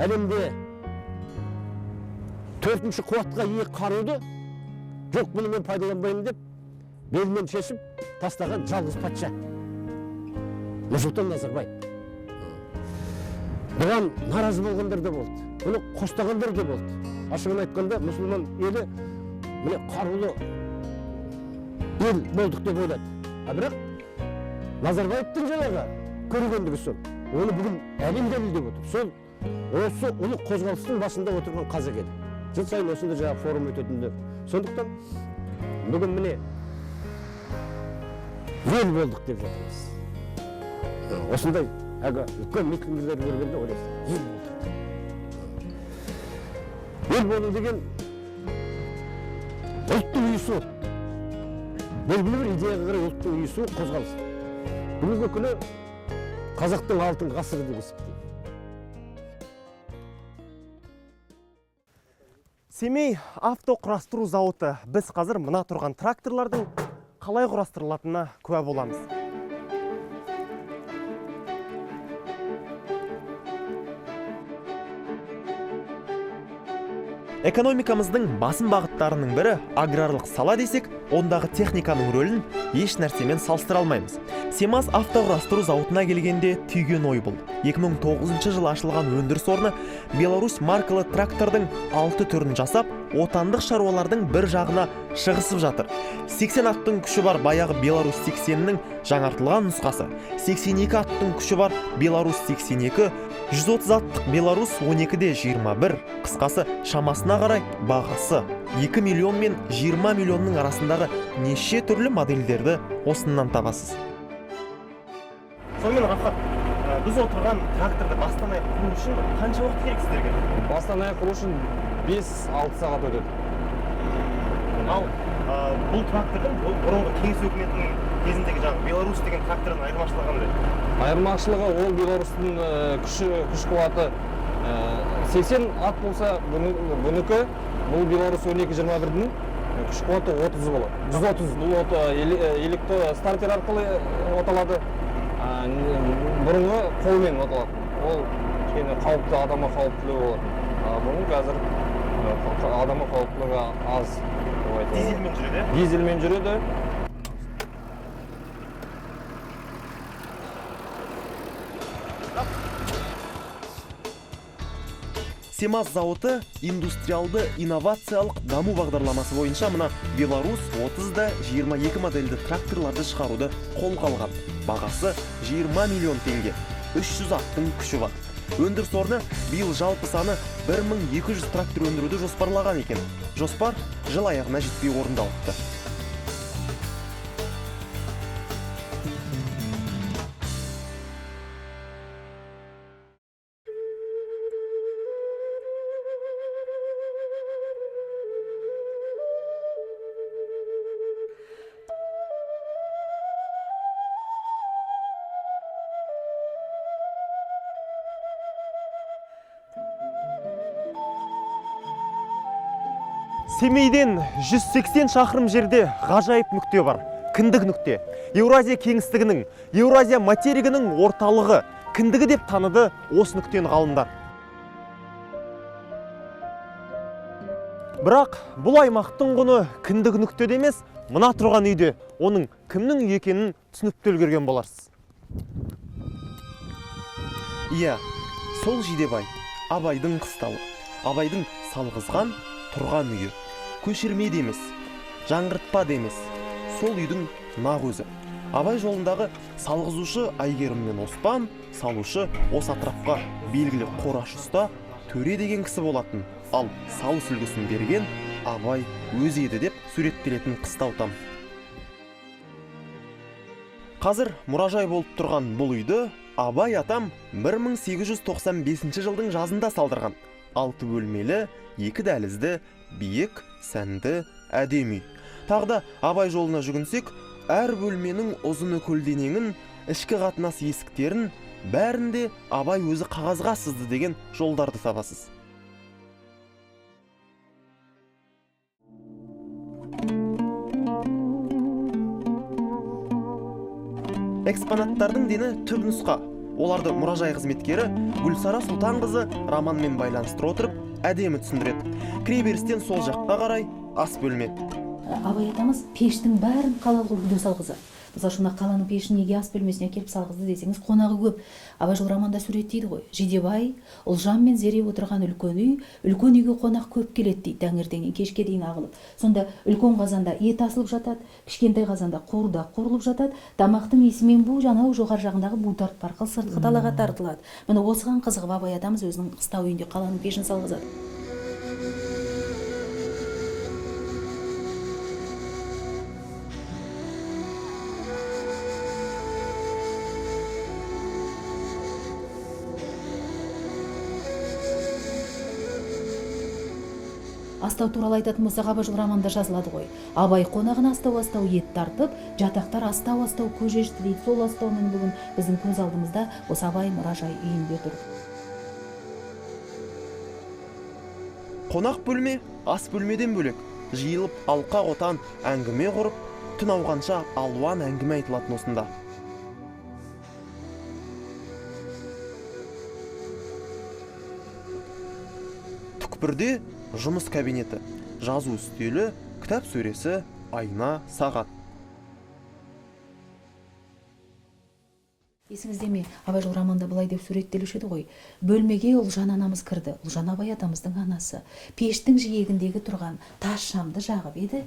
Әлемде 4-ші қуатқа ие қаруды жоқ, бұны мен пайдаланбаймын деп белінен шешіп тастаған жалғыз патша Нұрсұлтан Назарбаев. Бұған наразы болғандар да болды, бұны қостағандар да болды. Ашығын айтқанда, мұсылман елі міне қарулы ел болдық деп ойлады. Бірақ Назарбаевтың жаңағы көргендігі сол. Оны бүгін әлем дәлелдеп отыр. Сол осы ұлы қозғалыстың басында отырған қазақ еді. Жыл сайын осында жаңағы форум өтетіндер. Сондықтан бүгін міне ел болдық деп жатырмыз. Осындай үлкен митингілер көргенде ойлайсың, ел болдық. Ел болу деген ұлттың үйісі. Белгілі бір идеяға қарай ұлттың үйісі қозғалыс. Бүгінгі күні қазақтың алтын ғасыры деп есептеймін. Семей авто құрастыру зауыты. Біз қазір мына тұрған тракторлардың қалай құрастырылатынына куә боламыз. Экономикамыздың басым бағыттарының бірі аграрлық сала десек, ондағы техниканың рөлін еш нәрсемен салыстыра алмаймыз. Семаз автоқұрастыру зауытына келгенде түйген ой бұл. 2009 жылы ашылған өндіріс орны Беларусь маркалы трактордың 6 түрін жасап, отандық шаруалардың бір жағына шығысып жатыр. 80 аттың күші бар баяғы Беларусь 80-нің жаңартылған нұсқасы, 82 аттың күші бар Беларусь 82, 130 аттық Беларусь 12-де 21, қысқасы шамасына қарай бағасы 2 миллион мен 20 миллионның арасындағы неше түрлі модельдерді осыннан табасыз. Сонымен Рафат, біз отырған тракторды бастан аяқ құру үшін қанша уақыт керек сіздерге? Бастан аяқ құру үшін 5-6 сағат өтеді. Ал бұл трактордың бұрынғы кеңес өкіметінің кезіндегі жаңағы Беларусь деген трактордың айырмашылығы қандай? Айырмашылығы ол Беларусьтың күш қуаты 80 ат болса, бұныкі бұл Беларусь 12-21-дің күш қуаты 30 болады. 130 бұл электро стартер арқылы оталады. Бұрынғы қолмен оталады. Ол қауіпті, адамға қауіптілігі болады. Бұның қазір адамға қауіптілігі аз. Дизельмен жүреді? Дизельмен жүреді. Семаз зауыты индустриалды инновациялық даму бағдарламасы бойынша мына Беларусь 30-да 22 модельді тракторларды шығаруды қолға алған. Бағасы 20 миллион теңге. 300 аттың күші бар. Өндіріс орны биыл жалпы саны 1200 трактор өндіруді жоспарлаған екен. Жоспар жыл аяғына жетпей орындалыпты. Семейден 180 шақырым жерде ғажайып нүкте бар. Кіндік нүкте. Еуразия кеңістігінің, Еуразия материгінің орталығы. Кіндігі деп таныды осы нүктені ғалымдар. Бірақ бұл аймақтың құны кіндік нүктеде емес, мына тұрған үйде оның кімнің үй екенін түсініп үлгерген боларсыз. Иә, сол Жидебай, Абайдың қыстауы, Абайдың салғызған тұрған үйі. Көшірме демес, жаңғыртпа демес, сол үйдің нақ өзі. Абай жолындағы салғызушы Айгерім мен Оспан, салушы осы атырапқа белгілі Қораш ұста Төре деген кісі болатын, ал салыс үлгісін берген Абай өзі еді деп суреттелетін қыстау там. Қазір мұражай болып тұрған бұл үйді Абай атам 1895 жылдың жазында салдырған. 6 бөлмелі, 2 дәлізді, биік, сәнді, әдемі. Тағда Абай жолына жүгінсек, әр бөлменің ұзыны көлденеңін, ішкі қатынас есіктерін, бәрінде Абай өзі қағазға сызды деген жолдарды табасыз. Экспонаттардың дені түп нұсқа. Оларды мұражай қызметкері Гүлсара Сұлтанқызы романмен байланыстыра отырып, әдемі түсіндіреді. Кіреберістен сол жаққа қарай ас бөлме. Абай атамыз пештің бәрін қалай қылып үйде салғызады. Мысалы шына қаланың пешін неге ас бөлмесіне әкеліп салғызды десеңіз, қонағы көп. Абайжыл романда суреттейді ғой. Жидебай, Ұлжан мен Зере отырған үлкен үйге қонақ көп келеді дейді, таңертеңнен кешке дейін ағылып. Сонда үлкен қазанда ет асылып жатады, кішкентай қазанда қуырдақ қуырылып жатады, тамақтың иісімен бу жанау жоғар жағындағы бу тартып арқылы сыртқы далаға тартылады. Міне осыған қызығып Абай атамыз өзінің қыстау үйінде қаланың пешін салғызады. Астау туралы айтатын болсақ, Абайжыл романда жазылады ғой. Абай қонағын астау ет тартып, жатақтар астау көжешті дейді. Сол астаумен бүгін біздің көз алдымызда осы Абай мұражай үйінде тұр. Қонақ бөлме ас бөлмеден бөлек. Жиылып алқа қотан әңгіме құрып, түн ауғанша алуан әңгіме айтылатын осында. Түкпірде жұмыс кабинеті, жазу үстелі, кітап сөресі, айна, сағат. Есіңізде ме, Абайжыл романда былай деп суреттелуші еді ғой. Бөлмеге Ұлжан анамыз кірді. Ұлжан Абай атамыздың анасы. Пештің жиегіндегі тұрған тас шамды жағып еді.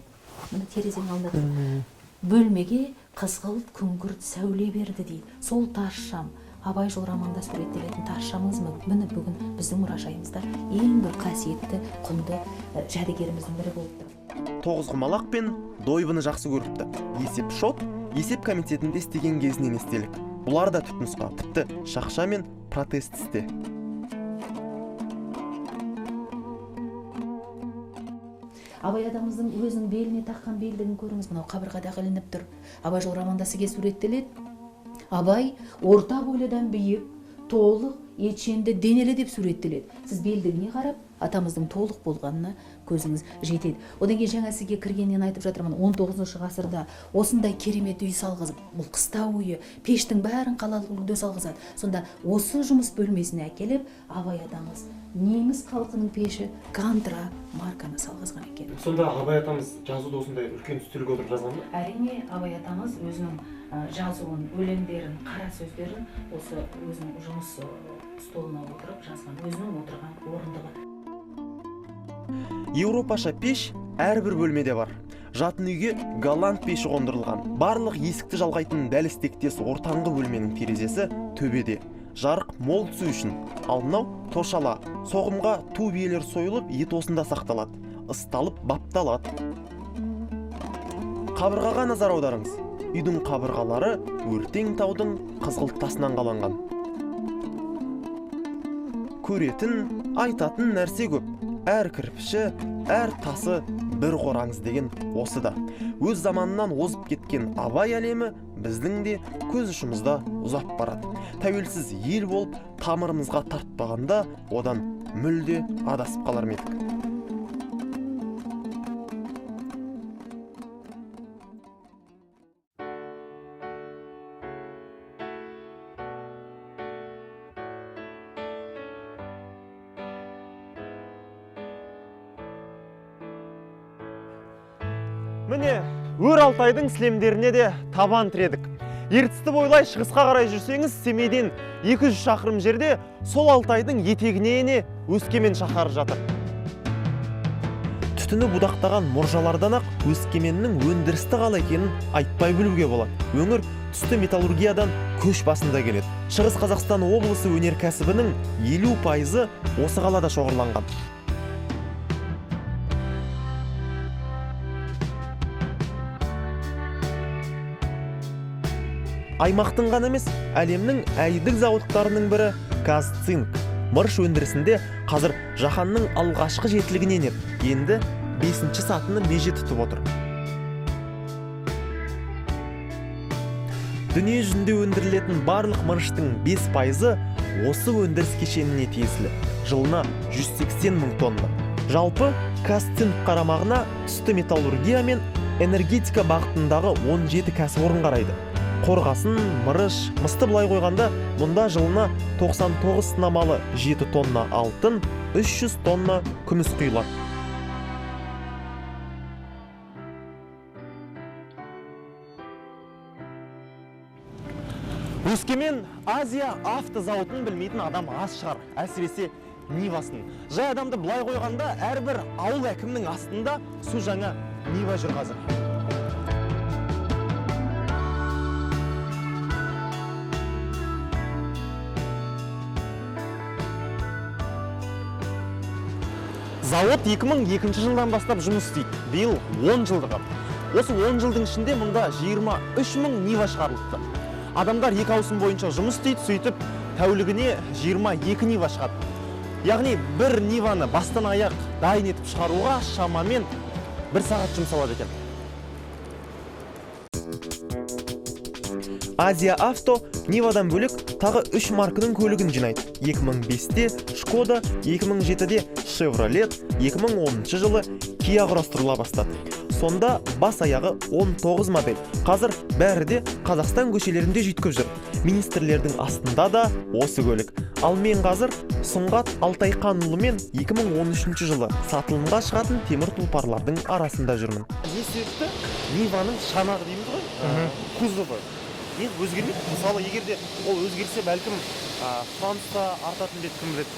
Мына терезенің алдында тұр. Бөлмеге қызғылт күңгірт сәуле берді дейді. Сол тас шам Абайжыл романда суреттелетін тас шамыңыз міне бүгін біздің мұражайымызда ең бір қасиетті, құнды жәдігеріміздің бірі болып тұр. Тоғызқұмалақ пен дойбыны жақсы көріпті. Есеп-шот, есеп комитетінде істеген кезінен естелік. Бұлар да түпнұсқа, тіпті шақша мен протез тісте. Абай атамыздың өзінің беліне таққан белдігін көріңіз, мынау қабырғада ілініп тұр. Абайжыл романда сізге суреттеледі. Абай орта бойлыдан биік, толық, етшенді, денелі деп суреттеледі. Сіз белдігіне қарап, атамыздың толық болғанына көзіңіз жетеді. Одан кейін жаңа сізге кіргеннен айтып жатырмын, 19 ғасырда осындай керемет үй салғызып, бұл қыстау үйі, пештің бәрін қалалық үлгіде салғызады. Сонда осы жұмыс бөлмесіне әкеліп, Абай атамыз неміс халқының пеші Гантра марканы салғызған екен. Сонда Абай атамыз жазуды осындай үлкен үстелге отырып жазған ба? Әрине, Абай атамыз өзінің жазуын, өлеңдерін, қара сөздерін осы өзінің жұмыс столына отырып жазған, өзінің отырған орындығы. Еуропаша пеш әрбір бөлмеде бар. Жатын үйге голланд пеші қондырылған. Барлық есікті жалғайтын дәліз тектес ортаңғы бөлменің терезесі төбеде. Жарық мол түсу үшін. Ал мынау торшала, соғымға ту биелер сойылып, ет осында сақталады. Ысталып, бапталады. Қабырғаға назар аударыңыз. Үйдің қабырғалары өртең таудың қызғылт тасынан қаланған. Көретін, айтатын нәрсе көп. Әр кірпіші, әр тасы бір қораңыз деген осы да. Өз заманынан озып кеткен Абай әлемі біздің де көз ұшымызда ұзап барады. Тәуелсіз ел болып тамырымызға тартпағанда одан мүлде адасып қалар ма едік. Міне, өр Алтайдың сілемдеріне де табан тіредік. Ертісті бойлай шығысқа қарай жүрсеңіз, Семейден 200 шақырым жерде сол Алтайдың етегіне Өскемен шаһары жатыр. Түтіні будақтаған мұржалардан ақ Өскеменнің өндірісті қалай екенін айтпай білуге болады. Өңір түсті металлургиядан көш басында келеді. Шығыс Қазақстан облысы өнеркәсібінің 50% осы қалада шоғырланған. Аймақтың ғана емес, әлемнің әйдік зауыттарының бірі Казцинк. Мырыш өндірісінде қазір жаһанның алғашқы жетілігіне енеді. Енді 5-ші сатыны меже тұтып отыр. Дүние жүзінде өндірілетін барлық мырыштың 5% осы өндіріс кешеніне тиесілі. Жылына 180 мың тонна. Жалпы Казцинк қарамағына түсті металлургия мен энергетика бағытындағы 17 кәсіпорын қарайды. Қорғасын, мырыш, мысты былай қойғанда, мұнда жылына 99 сынамалы 7 тонна алтын, 300 тонна күміс құйылады. Өскемен Азия автозауытын білмейтін адам аз шығар, әсіресе Нивасын. Жай адамды былай қойғанда, әрбір ауыл әкімнің астында су жаңа Нива жүр қазір. Зауыт 2002 жылдан бастап жұмыс істейді. Биыл 10 жылдығы. Осы 10 жылдың ішінде мұнда 23 мың Нива шығарылыпты. Адамдар 2 ауысым бойынша жұмыс істейді, сөйтіп тәулігіне 22 Нива шығады. Яғни бір Ниваны бастан аяқ дайын етіп шығаруға шамамен 1 сағат жұмсалады екен. Азия Авто Нивадан бөлек тағы 3 марканың көлігін жинайды. 2005-те Шкода, 2007-де Chevrolet, 2010 жылы Kia құрастырыла бастады. Сонда бас аяғы 19 модель. Қазір бәрі де Қазақстан көшелерінде жүйткіп жүр. Министрлердің астында да осы көлік. Ал мен қазір Сұңғат Алтайқанұлымен 2013 жылы сатылымға шығатын темір тұлпарлардың арасында жүрмін. Не себепті Ниваның шанағы дейміз ғой, кузовы өзгермейді. Мысалы, егерде ол өзгерсе, бәлкім сұраныста артатын деді, кім біледі.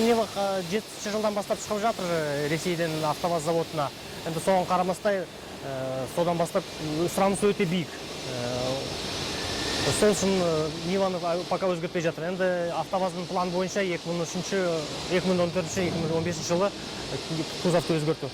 Нива 70 жылдан бастап шығып жатыр Ресейден АвтоВАЗ заводына. Енді соған қарамастай, содан бастап сұраныс өте биік. Сол үшін Ниваны пока өзгертпей жатыр. Енді АвтоВАЗдың планы бойынша 2014-2015 жылы кузовты өзгерту.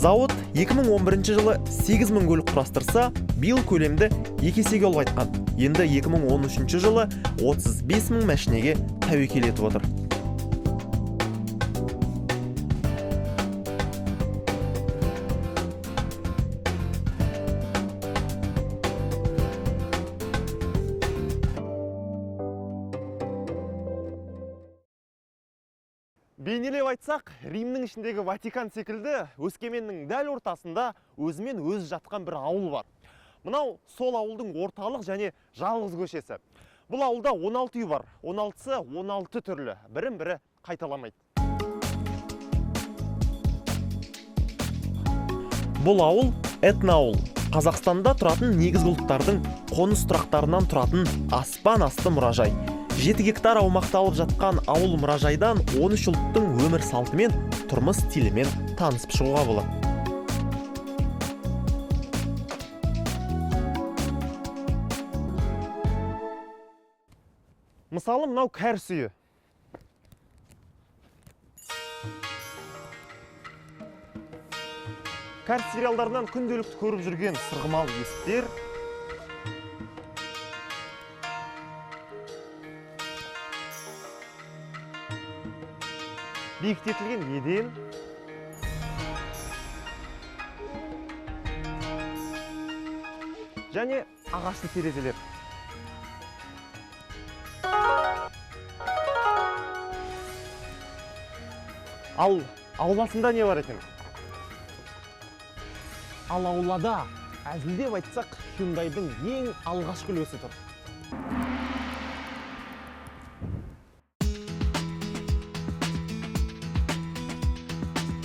Зауыт 2011 жылы 8000 көлік құрастырса, биыл көлемді 2 есеге ұлғайтқан. Енді 2013 жылы 35000 мәшинеге тәуекел етіп отыр. Бейнелеп айтсақ, Римнің ішіндегі Ватикан секілді Өскеменнің дәл ортасында өзімен өз жатқан бір ауыл бар. Мынау сол ауылдың орталық және жалғыз көшесі. Бұл ауылда 16 үй бар. 16-сы 16 түрлі, бірін-бірі қайталамайды. Бұл ауыл этноауыл. Қазақстанда тұратын негізгі ұлттардың қоныс тұрақтарынан тұратын аспан асты мұражай. 7 гектар аумақты алып жатқан ауыл мұражайдан 13 ұлттың өмір салтымен, тұрмыс стилімен танысып шығуға болады. Мысалы, мынау кәріс үйі. Кәріс сериалдарынан күнделікті көріп жүрген сырғымалы есіктер, биіктетілген еден, және ағашты терезелер. Ал ауласында не бар екен? Ал аулада әзілдеп айтсақ, Hyundai'дың ең алғашқы үлгісі тұр.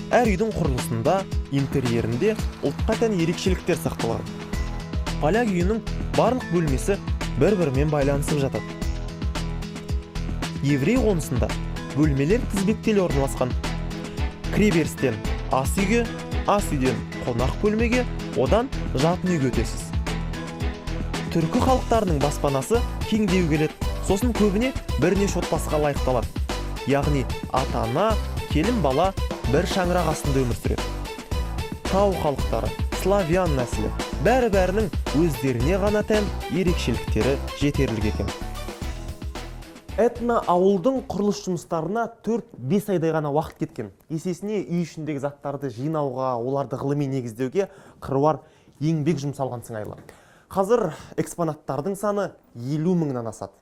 Әр үйдің құрылысында, интерьерінде ұлтқа тән ерекшеліктер сақталған. Поляк үйінің барлық бөлмесі бір-бірімен байланысып жатады. Еврей қонысында бөлмелер тізбектелі орналасқан. Кіреберістен ас үйге, ас үйден қонақ бөлмеге, одан жатын үйге өтесіз. Түркі халықтарының баспанасы кең деу келеді. Сосын көбіне бірнеше отбасыға лайықталады. Яғни ата-ана, келін бала бір шаңырақ астында өмір сүреді. Тау халықтары, славян нәсілі, бәрі-бәрінің өздеріне ғана тән ерекшеліктері жетерлік екен. Этно ауылдың құрылыс жұмыстарына 4-5 айдай ғана уақыт кеткен. Есесіне үй ішіндегі заттарды жинауға, оларды ғылыми негіздеуге қыруар еңбек жұмсалған сыңайлы. Қазір экспонаттардың саны 50 мыңнан асады.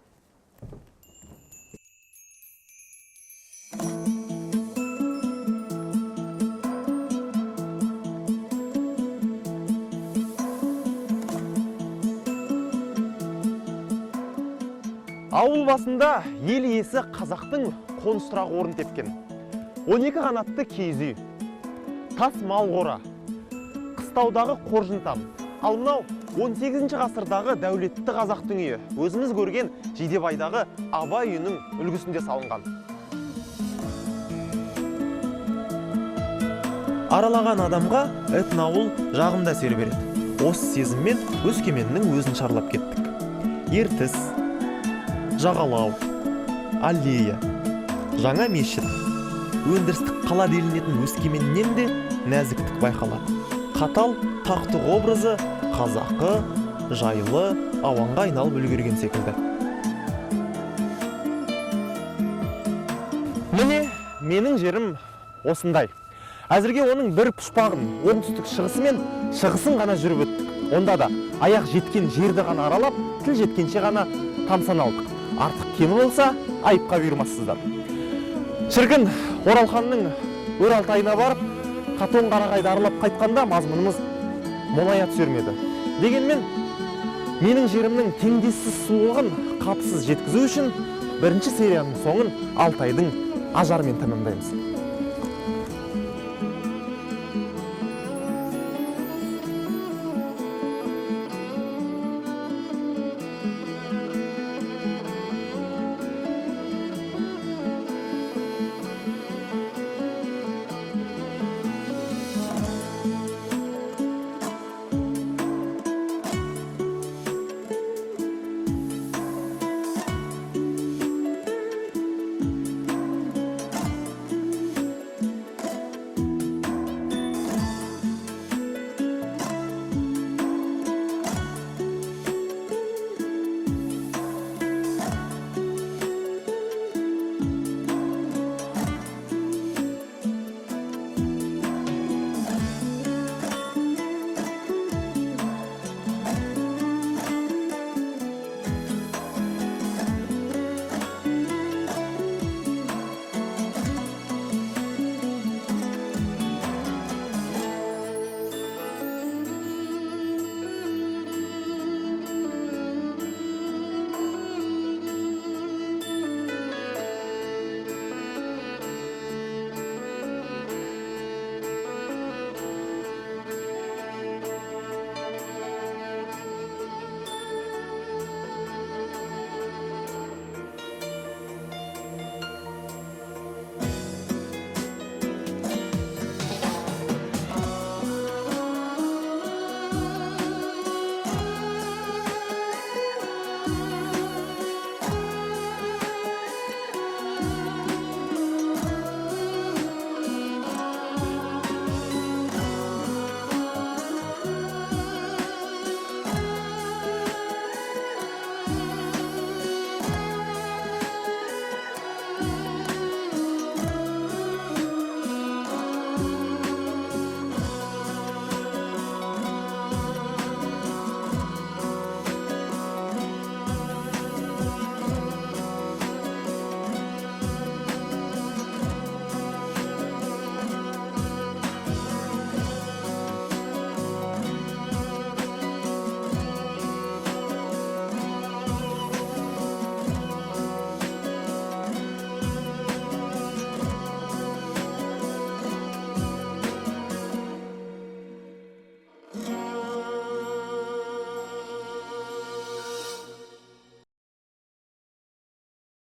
Ауыл басында ел иесі қазақтың қоныстырақ орын тепкен. 12 қанатты киіз үй, тас мал қора, ақтаудағы қоржынтам. Ал мынау 18 ғасырдағы дәулетті қазақтың үйі, өзіміз көрген Жидебайдағы Абай үйінің үлгісінде салынған. Аралаған адамға этноауыл жағымда әсер береді. Осы сезіммен Өскеменнің өзін шарлап кеттік. Ертіс, Жағалау, Аллея, Жаңа мешіт, өндірістік қала делінетін Өскеменнен де нәзіктік байқалады. Қатал тақтық образы қазақы, жайлы, ауанға айналып үлгерген секілді. Міне, менің жерім осындай. Әзірге оның бір пұшпағын оңтүстік шығысы мен шығысын ғана жүріп өттік. Онда да аяқ жеткен жерді ғана аралап, тіл жеткенше ғана тамсан алдық. Артық кемі болса, айыпқа бұйырмассыздар. Шіркін, Оралханның өр алтайына барып, Қатон Қарағайды аралап қайтқанда мазмұнымыз молая түсермеді. Дегенмен, менің жерімнің теңдессіз сұлулығын қапысыз жеткізу үшін бірінші серияның соңын Алтайдың ажарымен тәмамдаймыз.